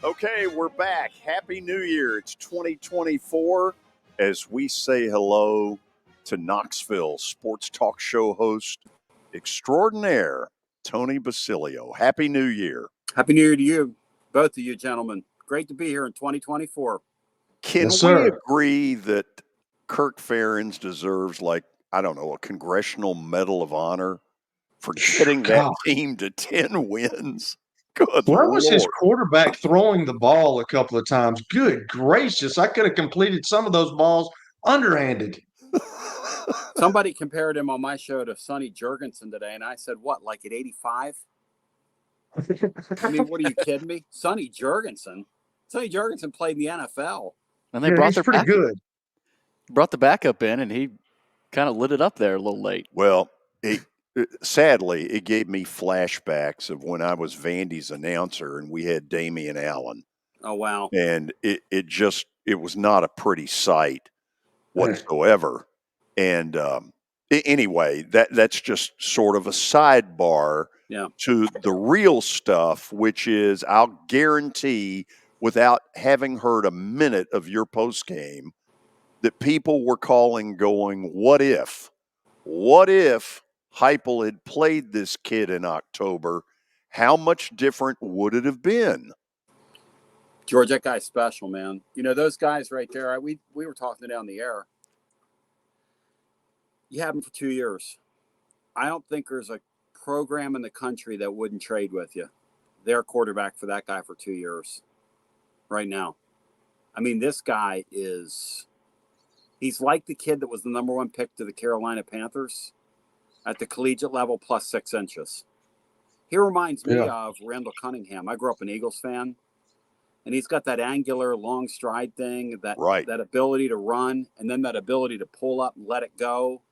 Okay, we're back. Happy New Year. It's 2024 as we say hello to Knoxville sports talk show host extraordinaire, Tony Basilio. Happy New Year. Happy New Year to you, both of you gentlemen. Great to be here in 2024. Can we agree that Kirk Ferentz deserves, a Congressional Medal of Honor for getting that team to 10 wins? Good Where Lord. was his quarterback throwing the ball a couple of times? Good gracious. I could have completed some of those balls underhanded. Somebody compared him on my show to Sonny Jurgensen today, and I said, what, like at 85? I mean, what are you kidding me? Sonny Jurgensen played in the NFL. And they brought he's pretty good. Brought the backup in, and he kind of lit it up there a little late. Well, sadly, it gave me flashbacks of when I was Vandy's announcer and we had Damian Allen. Oh, wow. And it was not a pretty sight whatsoever. And anyway, that's just sort of a sidebar to the real stuff, which is I'll guarantee without having heard a minute of your post game that people were calling going, what if Heupel had played this kid in October? How much different would it have been? George, that guy's special, man. You know, those guys right there, we were talking down the air. You have them for 2 years. I don't think there's a program in the country that wouldn't trade with you. Their quarterback for that guy for 2 years right now. I mean, this guy he's like the kid that was the number one pick to the Carolina Panthers at the collegiate level plus 6 inches. He reminds me of Randall Cunningham. I grew up an Eagles fan, and he's got that angular long stride thing, that ability to run, and then that ability to pull up and let it go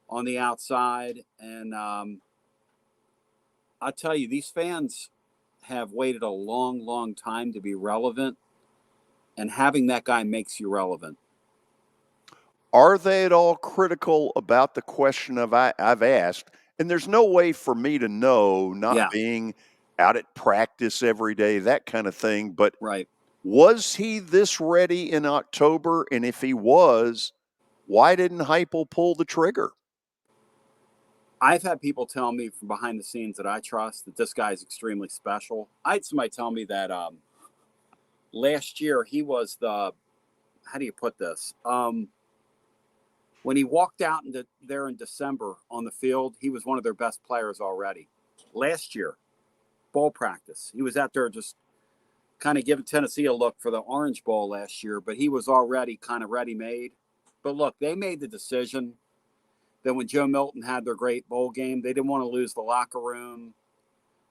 on the outside. And I'll tell you, these fans have waited a long, long time to be relevant, and having that guy makes you relevant. Are they at all critical about the question I've asked? And there's no way for me to know, not being out at practice every day, that kind of thing. But was he this ready in October? And if he was, why didn't Heupel pull the trigger? I've had people tell me from behind the scenes that I trust that this guy is extremely special. I had somebody tell me that last year he was how do you put this? When he walked out there in December on the field, he was one of their best players already. Last year, ball practice, he was out there just kind of giving Tennessee a look for the Orange Bowl last year, but he was already kind of ready-made. But look, they made the decision that when Joe Milton had their great bowl game, they didn't want to lose the locker room.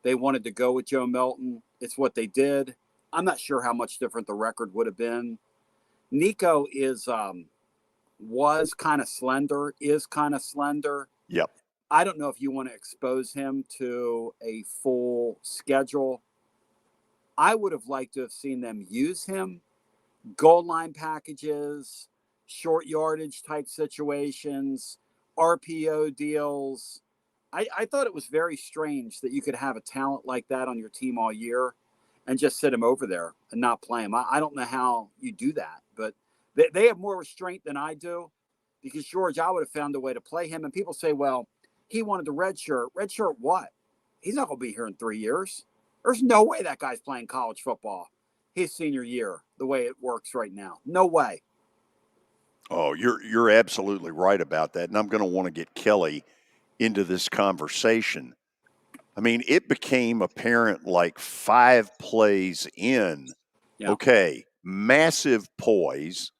They wanted to go with Joe Milton. It's what they did. I'm not sure how much different the record would have been. Nico was kind of slender, is kind of slender. Yep. I don't know if you want to expose him to a full schedule. I would have liked to have seen them use him, goal line packages, short yardage type situations, RPO deals. I thought it was very strange that you could have a talent like that on your team all year and just sit him over there and not play him. I don't know how you do that, but they have more restraint than I do, because, George, I would have found a way to play him. And people say, well, he wanted the red shirt. Red shirt what? He's not going to be here in 3 years. There's no way that guy's playing college football his senior year the way it works right now. No way. Oh, you're absolutely right about that. And I'm going to want to get Kelly into this conversation. I mean, it became apparent like 5 plays in. Yeah. Okay, massive poise.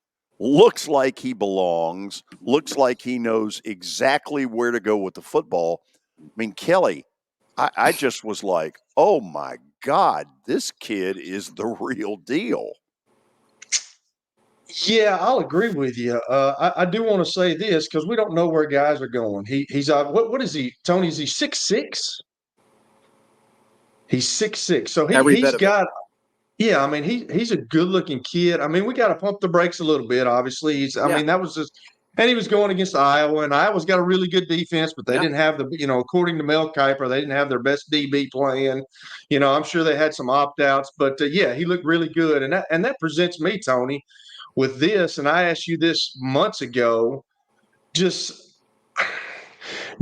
Looks like he belongs. Looks like he knows exactly where to go with the football. I mean, Kelly, I just was like, oh, my God, this kid is the real deal. Yeah, I'll agree with you. I do want to say this because we don't know where guys are going. He's what is he, Tony? Is he 6'6"? He's 6'6". So he's got – yeah, I mean, he's a good-looking kid. I mean, we got to pump the brakes a little bit, obviously. I mean, that was just And he was going against Iowa, and Iowa's got a really good defense, but they didn't have according to Mel Kiper, they didn't have their best DB playing. I'm sure they had some opt-outs, but he looked really good. And that presents me, Tony, with this, and I asked you this months ago, just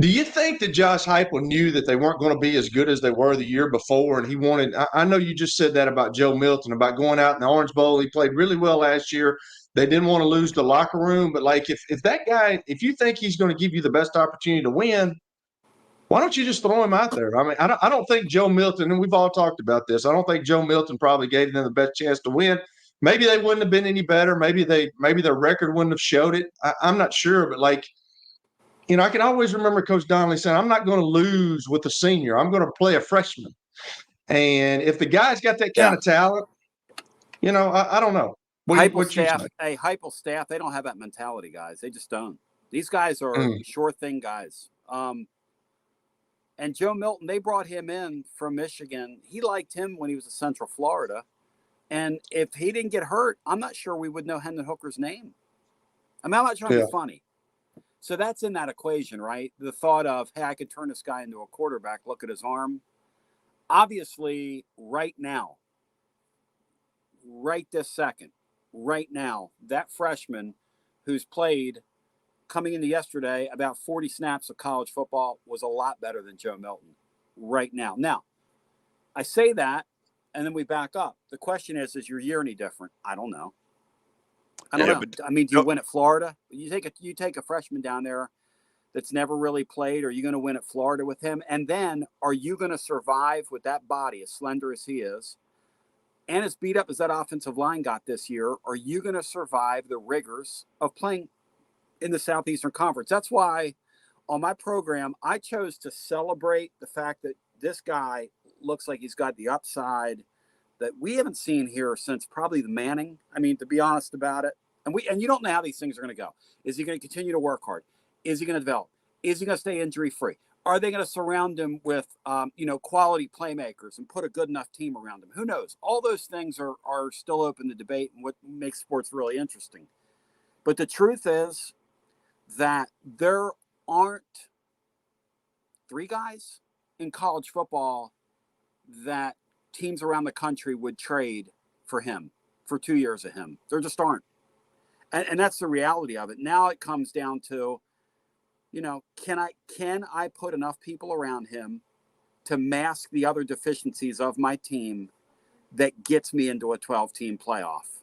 do you think that Josh Heupel knew that they weren't going to be as good as they were the year before, and he wanted – I know you just said that about Joe Milton, about going out in the Orange Bowl. He played really well last year. They didn't want to lose the locker room. But, like, if that guy – if you think he's going to give you the best opportunity to win, why don't you just throw him out there? I mean, I don't think Joe Milton – and we've all talked about this – I don't think Joe Milton probably gave them the best chance to win. Maybe they wouldn't have been any better. Maybe their record wouldn't have showed it. I'm not sure, but, like – I can always remember Coach Donnelly saying, I'm not going to lose with a senior. I'm going to play a freshman. And if the guy's got that kind of talent, I don't know. Heupel staff, they don't have that mentality, guys. They just don't. These guys are sure thing guys. And Joe Milton, they brought him in from Michigan. He liked him when he was at Central Florida. And if he didn't get hurt, I'm not sure we would know Hendon Hooker's name. I'm not trying to be funny. So that's in that equation, right? The thought of, hey, I could turn this guy into a quarterback. Look at his arm. Obviously, right now, right this second, right now, that freshman who's played coming into yesterday about 40 snaps of college football was a lot better than Joe Milton right now. Now, I say that, and then we back up. The question is your year any different? I don't know. I don't know. I mean, do you win at Florida? You take a freshman down there that's never really played. Are you going to win at Florida with him? And then are you going to survive with that body, as slender as he is, and as beat up as that offensive line got this year? Are you going to survive the rigors of playing in the Southeastern Conference? That's why on my program, I chose to celebrate the fact that this guy looks like he's got the upside that we haven't seen here since probably the Manning. I mean, to be honest about it. And you don't know how these things are going to go. Is he going to continue to work hard? Is he going to develop? Is he going to stay injury-free? Are they going to surround him with, quality playmakers and put a good enough team around him? Who knows? All those things are still open to debate and what makes sports really interesting. But the truth is that there aren't 3 guys in college football that teams around the country would trade for him, for 2 years of him. There just aren't. And that's the reality of it. Now it comes down to, can I put enough people around him to mask the other deficiencies of my team that gets me into a 12-team playoff?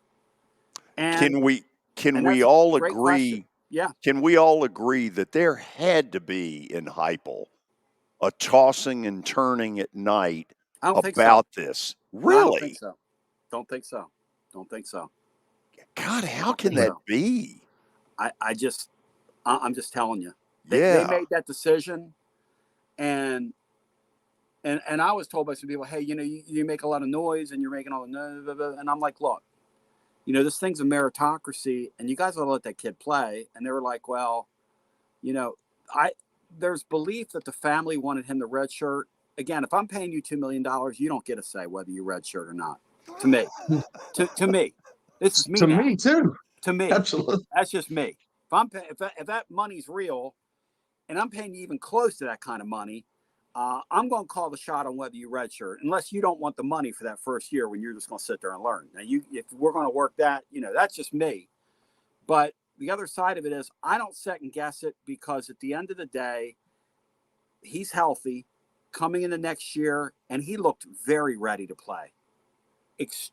And can we all agree? Question. Yeah. Can we all agree that there had to be in Heupel a tossing and turning at night about this? Really? I don't think so. Don't think so. God, how can that be? I'm just telling you. They made that decision, and I was told by some people, hey, you make a lot of noise and you're making all the noise, and I'm like, look, this thing's a meritocracy, and you guys ought to let that kid play. And they were like, well, there's belief that the family wanted him to redshirt. Again, if I'm paying you $2 million, you don't get a say whether you redshirt or not. To me, to me, this is me. To now. me too. To me, absolutely. That's just me. If that money's real, and I'm paying you even close to that kind of money, I'm going to call the shot on whether you redshirt, unless you don't want the money for that first year when you're just going to sit there and learn. Now, if we're going to work that, that's just me. But the other side of it is I don't second guess it, because at the end of the day, he's healthy coming into next year, and he looked very ready to play.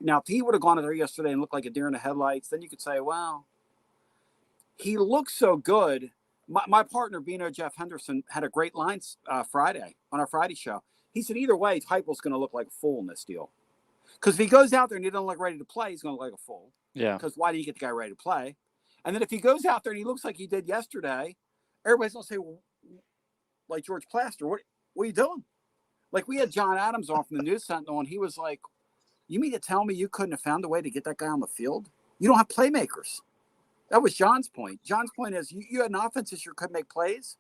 Now, if he would have gone in there yesterday and looked like a deer in the headlights, then you could say, well, he looks so good. My partner, Bino Jeff Henderson, had a great line Friday on our Friday show. He said, either way, Heupel's going to look like a fool in this deal. Because if he goes out there and he doesn't look ready to play, he's going to look like a fool. Yeah. Because why do you get the guy ready to play? And then if he goes out there and he looks like he did yesterday, everybody's going to say, well, like George Plaster, what are you doing? Like, we had John Adams on from the News Sentinel, and he was like, you mean to tell me you couldn't have found a way to get that guy on the field? You don't have playmakers. That was John's point. John's point is you had an offense this year could make plays,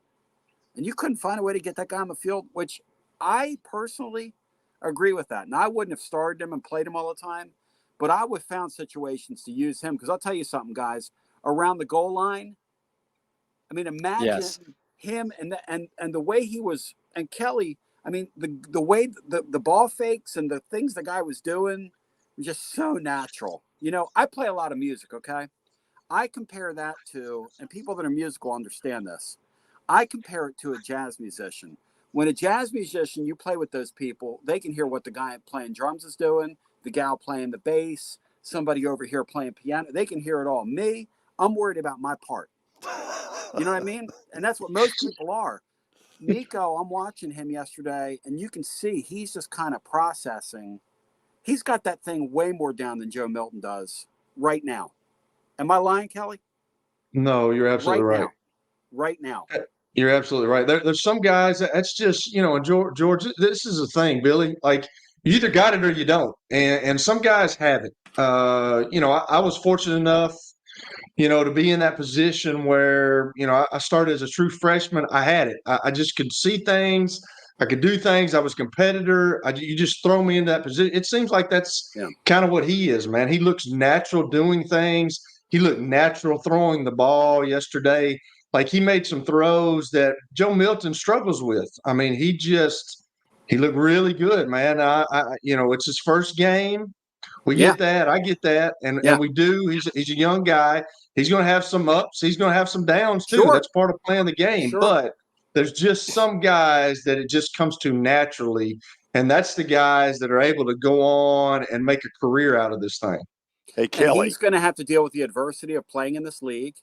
and you couldn't find a way to get that guy on the field, which I personally agree with that. And I wouldn't have started him and played him all the time, but I would have found situations to use him, because I'll tell you something, guys. Around the goal line, I mean, imagine Yes. him and the way he was, and Kelly. I mean, the way the ball fakes and the things the guy was doing were just so natural. You know, I play a lot of music. Okay, I compare that to, and people that are musical understand this. I compare it to a jazz musician. When a jazz musician, you play with those people, they can hear what the guy playing drums is doing, the gal playing the bass, somebody over here playing piano. They can hear it all. Me, I'm worried about my part. You know what I mean? And that's what most people are. Nico, I'm watching him yesterday, and you can see he's just kind of processing. He's got that thing way more down than Joe Milton does right now. Am I lying, Kelly? No, you're absolutely right. Right now. You're absolutely right. There's some guys that's just, and George, this is a thing, Billy. Like, you either got it or you don't, and some guys have it. I was fortunate enough, to be in that position where, I started as a true freshman. I had it. I just could see things. I could do things. I was a competitor. You just throw me in that position. It seems like that's kind of what he is, man. He looks natural doing things. He looked natural throwing the ball yesterday. Like, he made some throws that Joe Milton struggles with. I mean, he looked really good, man. It's his first game. We get that. I get that. And we do. He's a young guy. He's going to have some ups. He's going to have some downs too. Sure. That's part of playing the game. Sure. But there's just some guys that it just comes to naturally. And that's the guys that are able to go on and make a career out of this thing. Hey, Kelly. And he's going to have to deal with the adversity of playing in this league.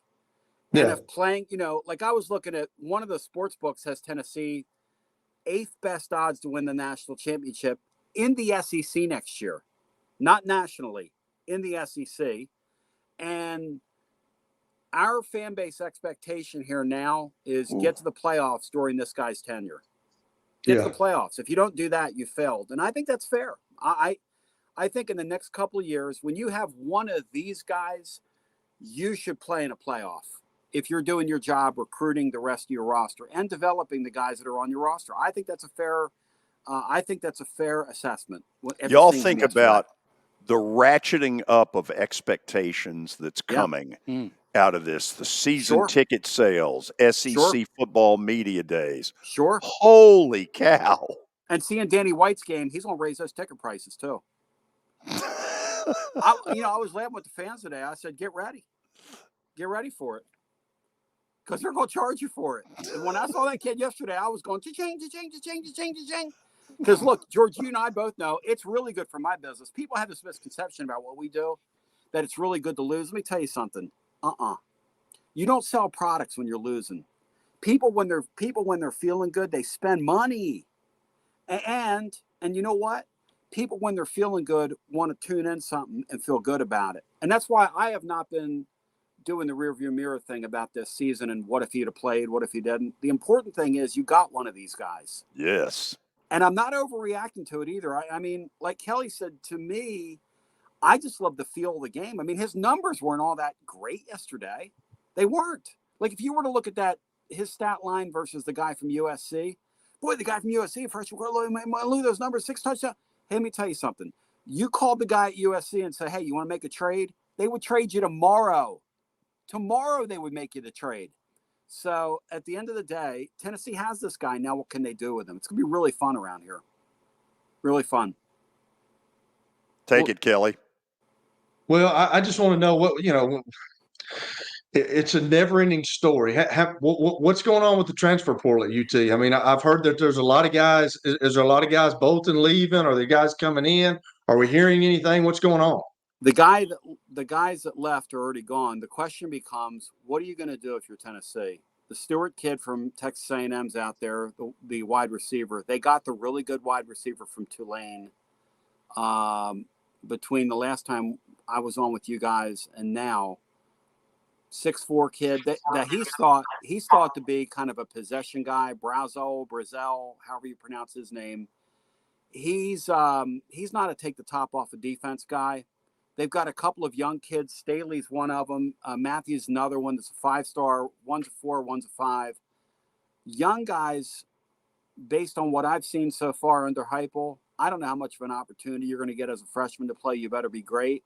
And of playing, like I was looking at one of the sports books has Tennessee 8th best odds to win the national championship in the SEC next year. Not nationally, in the SEC. And our fan base expectation here now is get to the playoffs during this guy's tenure. Get to the playoffs. If you don't do that, you failed. And I think that's fair. I think in the next couple of years, when you have one of these guys, you should play in a playoff. If you're doing your job recruiting the rest of your roster and developing the guys that are on your roster, I think that's a fair assessment. Y'all think about the ratcheting up of expectations that's coming out of this, the season ticket sales, SEC football media days. Sure. Holy cow. And seeing Danny White's game, he's going to raise those ticket prices too. I was laughing with the fans today. I said, get ready. Get ready for it. Because they're going to charge you for it. And when I saw that kid yesterday, I was going, cha-ching. Because, look, George, you and I both know it's really good for my business. People have this misconception about what we do, that it's really good to lose. Let me tell you something. You don't sell products when you're losing. People, when they're feeling good, they spend money. And you know what? People, when they're feeling good, want to tune in something and feel good about it. And that's why I have not been doing the rearview mirror thing about this season and what if he'd have played, what if he didn't. The important thing is you got one of these guys. Yes. And I'm not overreacting to it either. I mean, like Kelly said, to me, I just love the feel of the game. I mean, his numbers weren't all that great yesterday. They weren't. Like, if you were to look at his stat line versus the guy from USC, boy, the guy from USC, first, look at those numbers, 6 touchdowns. Hey, let me tell you something. You called the guy at USC and say, hey, you want to make a trade? They would trade you tomorrow. Tomorrow they would make you the trade. So at the end of the day, Tennessee has this guy. Now what can they do with him? It's going to be really fun around here. Really fun. Take it, Kelly. Well, I just want to know what, it's a never-ending story. What's going on with the transfer portal at UT? I mean, I've heard that there's a lot of guys. Is there a lot of guys bolting, leaving? Are there guys coming in? Are we hearing anything? What's going on? The guys that left are already gone. The question becomes, what are you going to do if you're Tennessee? The Stewart kid from Texas A&M's out there, the wide receiver. They got the really good wide receiver from Tulane. Between the last time I was on with you guys and now, 6'4" kid that he's thought to be kind of a possession guy. Brazel, however you pronounce his name. He's not a take the top off a defense guy. They've got a couple of young kids. Staley's one of them. Matthew's another one that's a 5-star. One's a 4, one's a 5. Young guys, based on what I've seen so far under Heupel, I don't know how much of an opportunity you're going to get as a freshman to play. You better be great.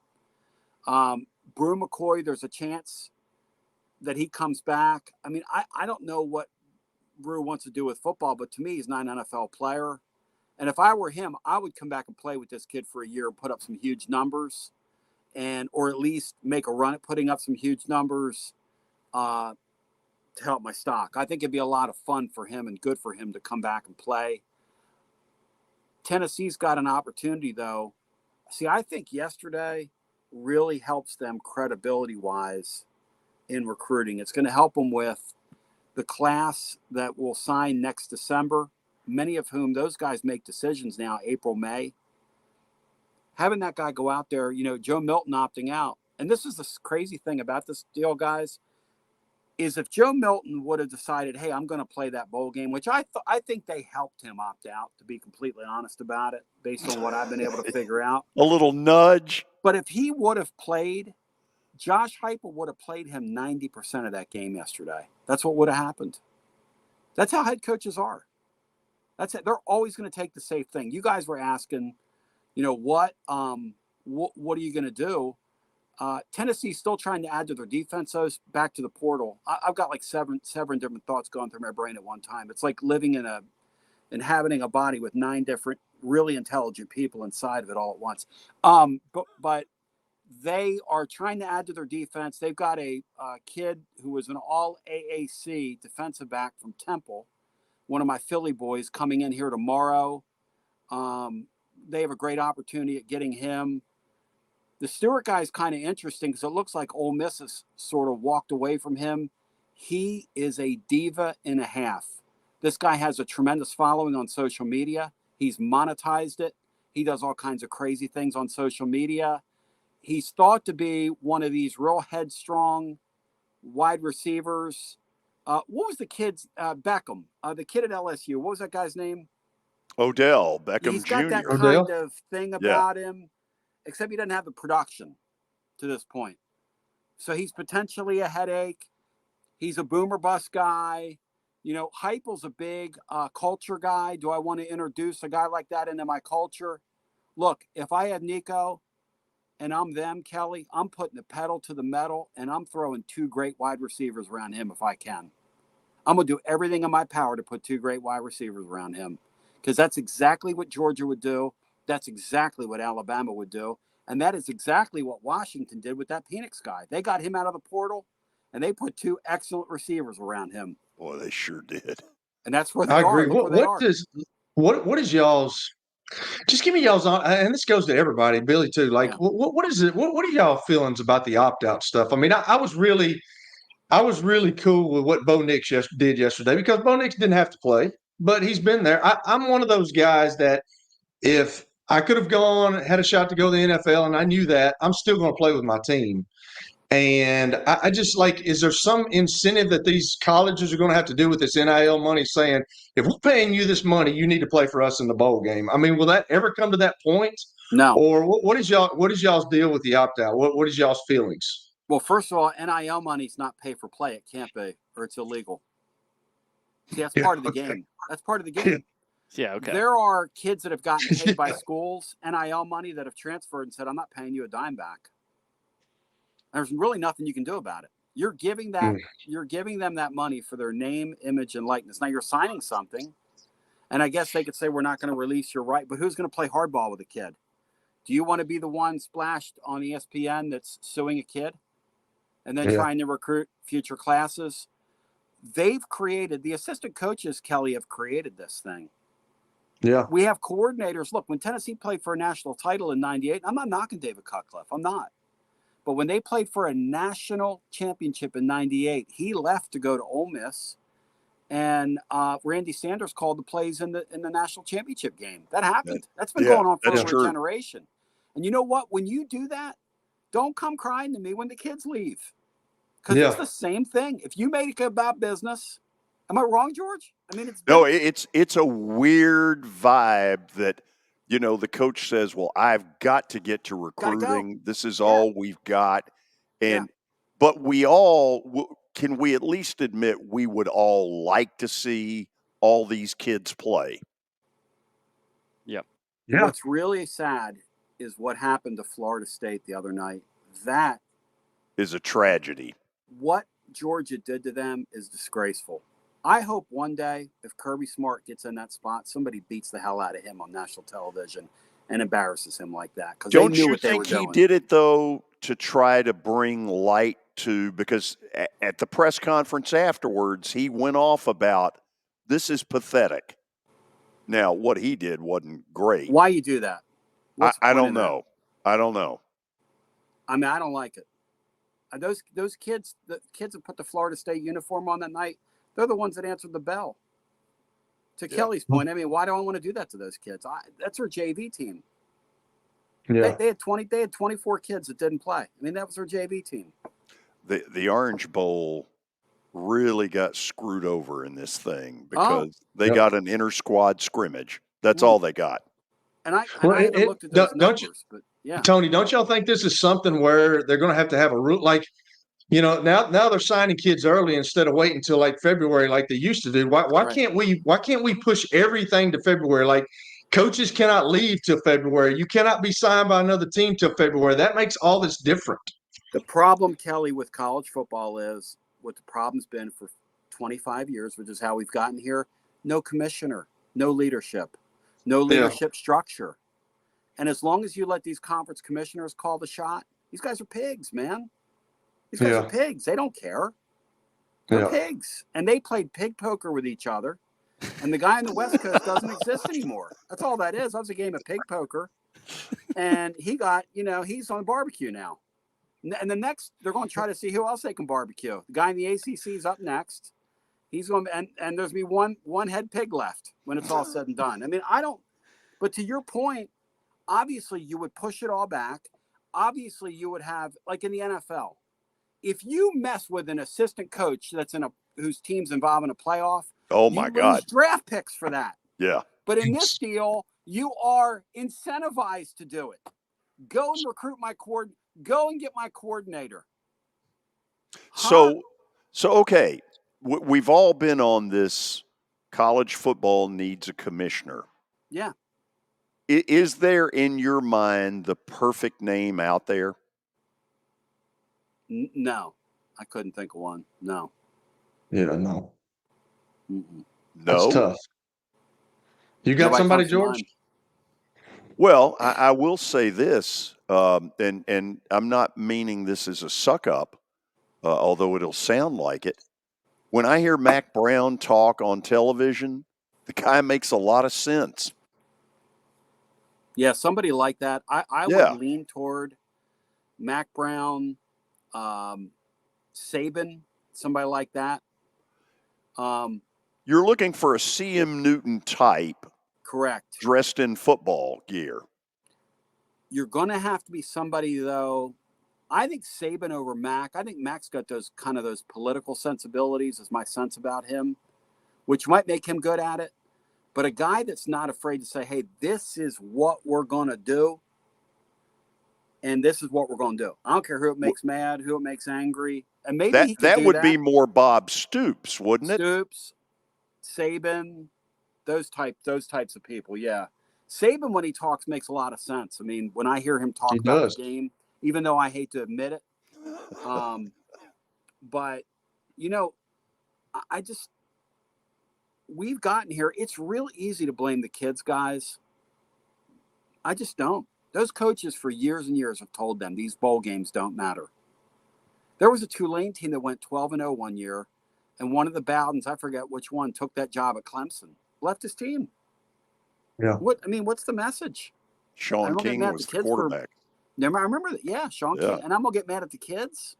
Brew McCoy, there's a chance that he comes back. I mean, I don't know what Rue wants to do with football, but to me, he's not an NFL player. And if I were him, I would come back and play with this kid for a year and put up some huge numbers, or at least make a run at putting up some huge numbers to help my stock. I think it'd be a lot of fun for him and good for him to come back and play. Tennessee's got an opportunity, though. See, I think yesterday really helps them credibility-wise in recruiting. It's going to help them with the class that will sign next December, many of whom those guys make decisions now, April, May. Having that guy go out there, Joe Milton opting out. And this is the crazy thing about this deal, guys, is if Joe Milton would have decided, hey, I'm going to play that bowl game, which I think they helped him opt out, to be completely honest about it, based on what I've been able to figure out. A little nudge. But if he would have played, Josh Heupel would have played him 90% of that game yesterday. That's what would have happened. That's how head coaches are. That's it. They're always going to take the safe thing. You guys were asking, what are you going to do? Tennessee's still trying to add to their defense. So back to the portal. I've got like seven different thoughts going through my brain at one time. It's like living inhabiting a body with 9 different really intelligent people inside of it all at once. But they are trying to add to their defense. They've got a kid who was an all AAC defensive back from Temple, one of my Philly boys, coming in here tomorrow. They have a great opportunity at getting him. The Stewart guy is kind of interesting because it looks like Ole Miss has sort of walked away from him. He is a diva and a half. This guy has a tremendous following on social media. He's monetized it. He does all kinds of crazy things on social media. He's thought to be one of these real headstrong wide receivers. What was the kid's Beckham? The kid at LSU. What was that guy's name? Odell Beckham He's Jr. got that kind Odell? of thing about him, except he doesn't have the production to this point. So he's potentially a headache. He's a boomer bust guy. Heupel's a big culture guy. Do I want to introduce a guy like that into my culture? Look, if I had Nico and I'm them, Kelly, I'm putting the pedal to the metal and I'm throwing 2 great wide receivers around him if I can. I'm going to do everything in my power to put 2 great wide receivers around him because that's exactly what Georgia would do. That's exactly what Alabama would do. And that is exactly what Washington did with that Penix guy. They got him out of the portal and they put 2 excellent receivers around him. Boy, they sure did. And that's where they I are. agree. Look where they are. What is y'all's? Just give me y'all's on, and this goes to everybody, Billy too. Like, Yeah. what is it? What are y'all feelings about the opt out stuff? I mean, I was really cool with what Bo Nix did yesterday because Bo Nix didn't have to play, but he's been there. I'm one of those guys that if I could have had a shot to go to the NFL, and I knew that, I'm still going to play with my team. And I just is there some incentive that these colleges are going to have to do with this NIL money saying, if we're paying you this money, you need to play for us in the bowl game? I mean, will that ever come to that point? No. Or what is y'all's deal with the opt out? What is y'all's feelings? Well, first of all, NIL money is not pay for play. It can't be, or it's illegal. See, that's part of the game. That's part of the game. Yeah, okay. There are kids that have gotten paid by schools, NIL money, that have transferred and said, I'm not paying you a dime back. There's really nothing you can do about it. You're giving them that money for their name, image, and likeness. Now you're signing something, and I guess they could say we're not going to release your right, but who's going to play hardball with a kid? Do you want to be the one splashed on ESPN that's suing a kid and then trying to recruit future classes? The assistant coaches, Kelly, have created this thing. Yeah. We have coordinators. Look, when Tennessee played for a national title in '98, I'm not knocking David Cutcliffe. I'm not. But when they played for a national championship in '98, he left to go to Ole Miss, and Randy Sanders called the plays in the national championship game. That happened. That's been going on for over a generation. And you know what? When you do that, don't come crying to me when the kids leave, because it's the same thing. If you made it about business, am I wrong, George? I mean, it's a weird vibe that. The coach says, well, I've got to get to recruiting. This is all we've got. But can we at least admit we would all like to see all these kids play? Yep. Yeah. What's really sad is what happened to Florida State the other night. That is a tragedy. What Georgia did to them is disgraceful. I hope one day, if Kirby Smart gets in that spot, somebody beats the hell out of him on national television and embarrasses him like that. Because they knew what they were doing. Don't you think he did it, though, to try to bring light to, because at the press conference afterwards, he went off about, this is pathetic. Now, what he did wasn't great. Why you do that? I don't know. I don't know. I mean, I don't like it. Those kids, the kids that put the Florida State uniform on that night, they're the ones that answered the bell. To Kelly's point, I mean, why do I want to do that to those kids? That's our JV team. Yeah. They had 24 kids that didn't play. I mean, that was our JV team. The Orange Bowl really got screwed over in this thing because they got an inter-squad scrimmage. That's all they got. And I haven't looked at those numbers, but yeah. Tony, don't y'all think this is something where they're going to have a rule? Like, you know, now they're signing kids early instead of waiting until like February like they used to do. Why can't we push everything to February? Like, coaches cannot leave till February. You cannot be signed by another team till February. That makes all this different. The problem, Kelly, with college football is what the problem's been for 25 years, which is how we've gotten here. No commissioner, no leadership structure. And as long as you let these conference commissioners call the shot, these guys are pigs, man. These guys are pigs. They don't care. They're pigs. And they played pig poker with each other. And the guy on the West Coast doesn't exist anymore. That's all that is. That was a game of pig poker. And he got, he's on barbecue now. And the next, they're going to try to see who else they can barbecue. The guy in the ACC is up next. He's going, and there's going to be one head pig left when it's all said and done. I mean, but to your point, obviously you would push it all back. Obviously you would have, like in the NFL, if you mess with an assistant coach whose team's involved in a playoff, oh my God, lose draft picks for that. Yeah. But in this deal, you are incentivized to do it. Go and recruit go and get my coordinator. So okay, we've all been on this. College football needs a commissioner. Yeah. Is there in your mind the perfect name out there? No, I couldn't think of one. No. Yeah, no. Mm-mm. No. That's tough. You got somebody, George? Well, I will say this, and I'm not meaning this as a suck up, although it'll sound like it. When I hear Mac Brown talk on television, the guy makes a lot of sense. Yeah, somebody like that. I would lean toward Mac Brown, Saban, somebody like that. You're looking for a CM Newton type. Correct. Dressed in football gear. You're going to have to be somebody, though. I think Saban over Mac. I think Mac's got those political sensibilities, is my sense about him, which might make him good at it. But a guy that's not afraid to say, hey, this is what we're going to do, and this is what we're going to do. I don't care who it makes mad, who it makes angry. And maybe that would be more Bob Stoops, wouldn't it? Stoops, Saban, those types of people, yeah. Saban, when he talks, makes a lot of sense. I mean, when I hear him talk about the game, even though I hate to admit it, but, we've gotten here. It's real easy to blame the kids, guys. I just don't. Those coaches for years and years have told them these bowl games don't matter. There was a Tulane team that went 12-0 one year, and one of the Bowdens, I forget which one, took that job at Clemson, left his team. Yeah. What's the message? Sean King was the quarterback. I remember that. Yeah, Sean King. And I'm going to get mad at the kids?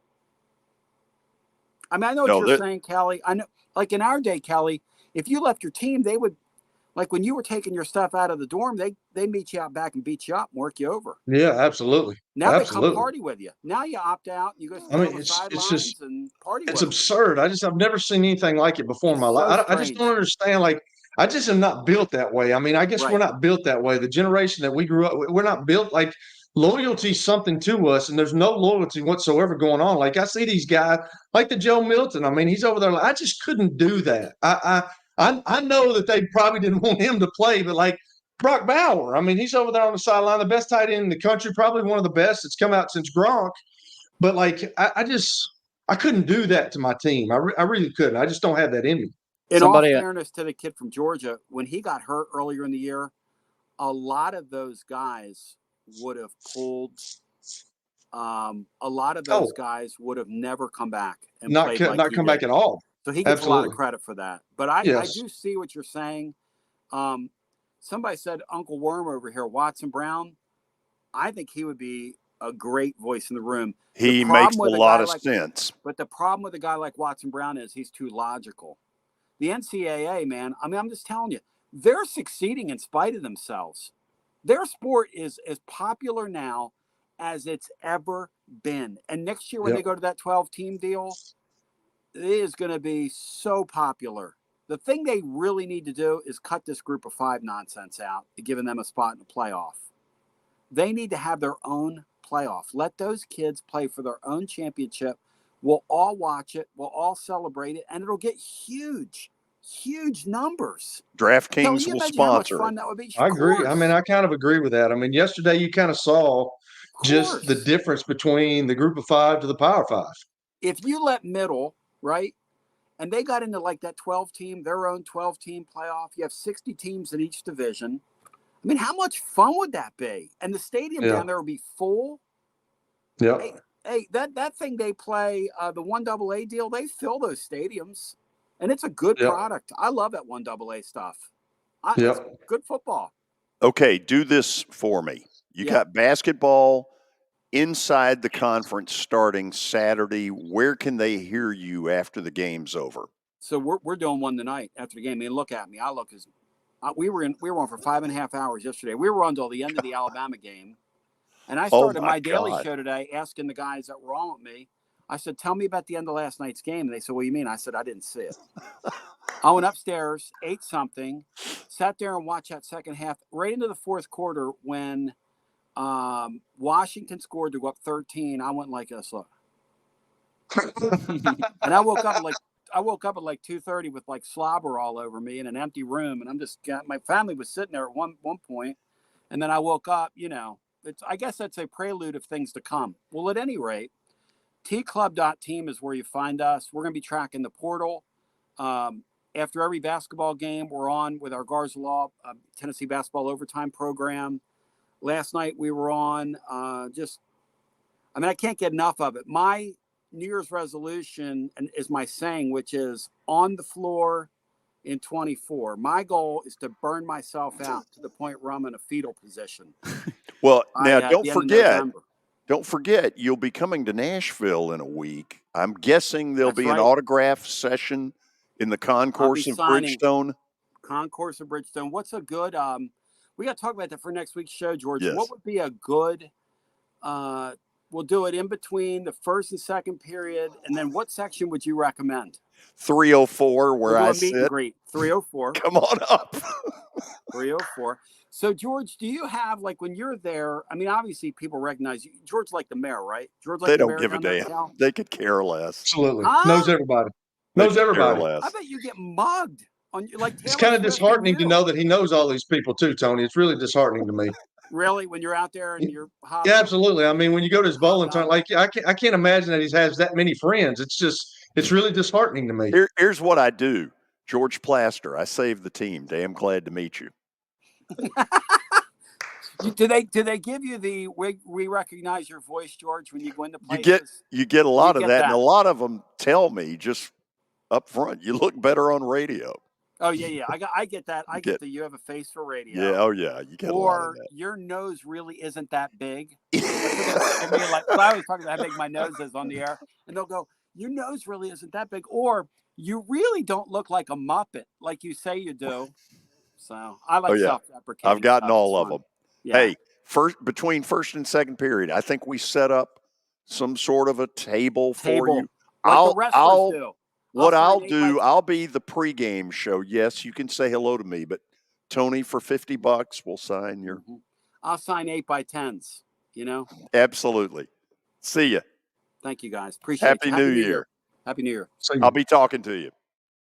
I mean, I know what you're saying, Kelly. I know, like in our day, Kelly, if you left your team, they would, like when you were taking your stuff out of the dorm, they meet you out back and beat you up and work you over. Yeah, absolutely. Now they come party with you. Now you opt out. You go stand on the sidelines and party with them. It's absurd. I've never seen anything like it before in my life. I just don't understand. Like, I just am not built that way. I mean, I guess we're not built that way. The generation that we grew up, we're not built like loyalty is something to us, and there's no loyalty whatsoever going on. Like, I see these guys like the Joe Milton. I mean, he's over there. I just couldn't do that. I know that they probably didn't want him to play, but like Brock Bauer, I mean, he's over there on the sideline, the best tight end in the country, probably one of the best that's come out since Gronk. But like, I just I couldn't do that to my team. I really couldn't. I just don't have that in me. In Somebody- all fairness to the kid from Georgia, when he got hurt earlier in the year, a lot of those guys would have pulled. A lot of those guys would have never come back and played like not he come did. back at all. So he gets a lot of Absolutely. credit for that. But I Yes. do see what you're saying. Somebody said Uncle Worm over here, Watson Brown. I think he would be a great voice in the room. He makes a lot of sense. But the problem with a guy like Watson Brown is he's too logical. The NCAA, man, I mean, I'm just telling you, they're succeeding in spite of themselves. Their sport is as popular now as it's ever been. And next year when they go to that 12-team deal, it is going to be so popular. The thing they really need to do is cut this group of 5 nonsense out, giving them a spot in the playoff. They need to have their own playoff. Let those kids play for their own championship. We'll all watch it. We'll all celebrate it. And it'll get huge numbers. DraftKings will sponsor fun it. that would be. I agree. I mean, I kind of agree with that. I mean, yesterday you kind of saw just the difference between the group of 5 to the Power 5. If you let middle, right, and they got into like that 12-team, their own 12-team playoff, you have 60 teams in each division. I mean, how much fun would that be? And the stadium down there would be full. Yeah. Hey, that thing they play, the 1AA deal, they fill those stadiums. And it's a good product. I love that 1AA stuff. It's good football. Okay, do this for me. You got basketball inside the conference starting Saturday. Where can they hear you after the game's over? So we're doing one tonight after the game. I mean, look at me. I look as we were on for 5.5 hours yesterday. We were on until the end of the Alabama game. And I started my daily show today asking the guys that were on with me. I said, tell me about the end of last night's game. And they said, what do you mean? I said, I didn't see it. I went upstairs, ate something, sat there and watched that second half right into the fourth quarter when Washington scored to go up 13. I went like this, look. And I woke up at like 2:30 with like slobber all over me in an empty room. And my family was sitting there at one point. And then I woke up, I guess that's a prelude of things to come. Well, at any rate, tclub.team is where you find us. We're going to be tracking the portal. After every basketball game, we're on with our Garza Law Tennessee basketball overtime program. Last night we were on I can't get enough of it. My New Year's resolution is my saying, which is on the floor in 24. My goal is to burn myself out to the point where I'm in a fetal position. Well, now don't forget, you'll be coming to Nashville in a week. I'm guessing there'll be an autograph session in the concourse of Bridgestone. Concourse of Bridgestone. What's a good we got to talk about that for next week's show, George. Yes. What would be a good we'll do it in between the first and second period, and then what section would you recommend? 304 where I sit. Meet and greet. 304. Come on up. 304. So, George, do you have, like, when you're there, I mean, obviously people recognize you. George, like the mayor, right? George, like they the don't mayor give a damn. They could care less. Absolutely. Knows everybody. Knows everybody. I bet you get mugged. It's kind of disheartening to know that he knows all these people too, Tony. It's really disheartening to me. Really, when you're out there and you're hopping? Yeah, absolutely. I mean, when you go to his bowling tournament, like I can't imagine that he has that many friends. It's really disheartening to me. Here's what I do, George Plaster. I saved the team. Damn glad to meet you. Do they give you the we recognize your voice, George, when you go into places? You get a lot of that, and a lot of them tell me just up front, you look better on radio. Oh yeah. I get that. I get that you have a face for radio. Yeah. Oh yeah. You get a lot of that. Your nose really isn't that big. I was talking about how big my nose is on the air, and they'll go, "Your nose really isn't that big," or "You really don't look like a Muppet like you say you do." So I like self-deprecating. I've gotten all of them. Yeah. Hey, between first and second period, I think we set up some sort of a table for you. Like the wrestlers do. What I'll do, I'll be the pregame show. Yes, you can say hello to me, but Tony, for $50, we'll sign your. I'll sign 8x10s. Absolutely. See ya. Thank you, guys. Appreciate it. Happy New Year. Happy New Year. I'll be talking to you.